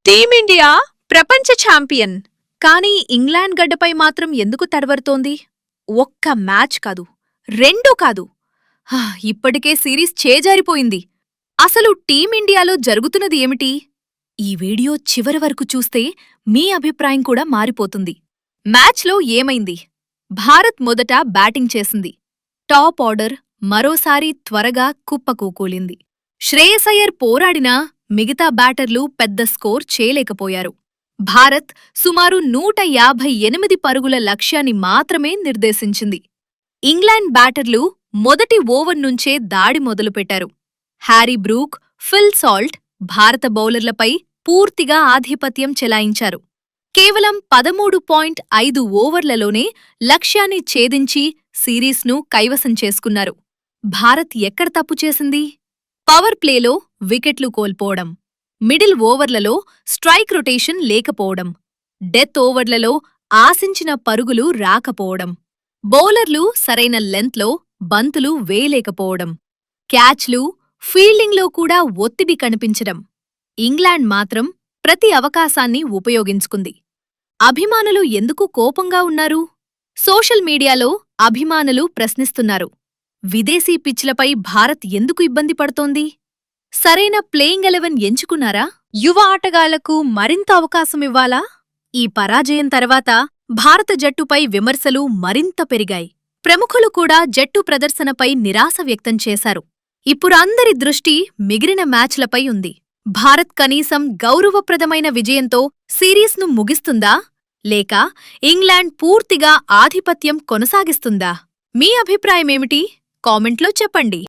Team India ప్రపంచ champion. కానీ England గడ్డపై మాత్రం ఎందుకు తడబడుతోంది? ఒక్క మ్యాచ్ కాదు, రెండూ కాదు, ఇప్పటికే సిరీస్ చేజారిపోయింది. అసలు టీమిండియాలో జరుగుతున్నది ఏమిటి? ఈ వీడియో చివరి వరకు చూస్తే మీ అభిప్రాయం కూడా మారిపోతుంది. మ్యాచ్లో ఏమైంది? భారత్ మొదట బ్యాటింగ్ చేసింది. టాప్ ఆర్డర్ మరోసారి త్వరగా కుప్పకూకూలింది. శ్రేయస్ అయ్యర్ పోరాడినా మిగతా బ్యాటర్లు పెద్ద స్కోర్ చేయలేకపోయారు. భారత్ సుమారు 158 పరుగుల లక్ష్యాన్ని మాత్రమే నిర్దేశించింది. ఇంగ్లాండ్ బ్యాటర్లు మొదటి ఓవర్ నుంచే దాడి మొదలుపెట్టారు. హ్యారీ బ్రూక్, ఫిల్ సాల్ట్ భారత బౌలర్లపై పూర్తిగా ఆధిపత్యం చెలాయించారు. కేవలం 13.5 ఓవర్లలోనే లక్ష్యాన్ని ఛేదించి సిరీస్ను కైవసం చేసుకున్నారు. భారత్ ఎక్కడ తప్పు చేసింది? పవర్ ప్లేలో వికెట్లు కోల్పోవడం, మిడిల్ ఓవర్లలో స్ట్రైక్ రొటేషన్ లేకపోవడం, డెత్ ఓవర్లలో ఆశించిన పరుగులు రాకపోవడం, బౌలర్లు సరైన లెంత్లో బంతులు వేయలేకపోవడం, క్యాచ్లు, ఫీల్డింగ్లో కూడా ఒత్తిడి కనిపించడం. ఇంగ్లాండ్ మాత్రం ప్రతి అవకాశాన్ని ఉపయోగించుకుంది. అభిమానులు ఎందుకు కోపంగా ఉన్నారు? సోషల్ మీడియాలో అభిమానులు ప్రశ్నిస్తున్నారు, విదేశీ పిచ్లపై భారత్ ఎందుకు ఇబ్బంది పడుతోంది? సరైన ప్లేయింగ్ 11 ఎంచుకున్నారా? యువ ఆటగాళ్లకు మరింత అవకాశమివ్వాలా? ఈ పరాజయం తర్వాత భారత జట్టుపై విమర్శలు మరింత పెరిగాయి. ప్రముఖులు కూడా జట్టు ప్రదర్శనపై నిరాశ వ్యక్తం చేశారు. ఇప్పుడు అందరి దృష్టి మిగిలిన మ్యాచ్లపై ఉంది. భారత్ కనీసం గౌరవప్రదమైన విజయంతో సిరీస్ను ముగిస్తుందా? లేక ఇంగ్లాండ్ పూర్తిగా ఆధిపత్యం కొనసాగిస్తుందా? మీ అభిప్రాయమేమిటి? కామెంట్లో చెప్పండి.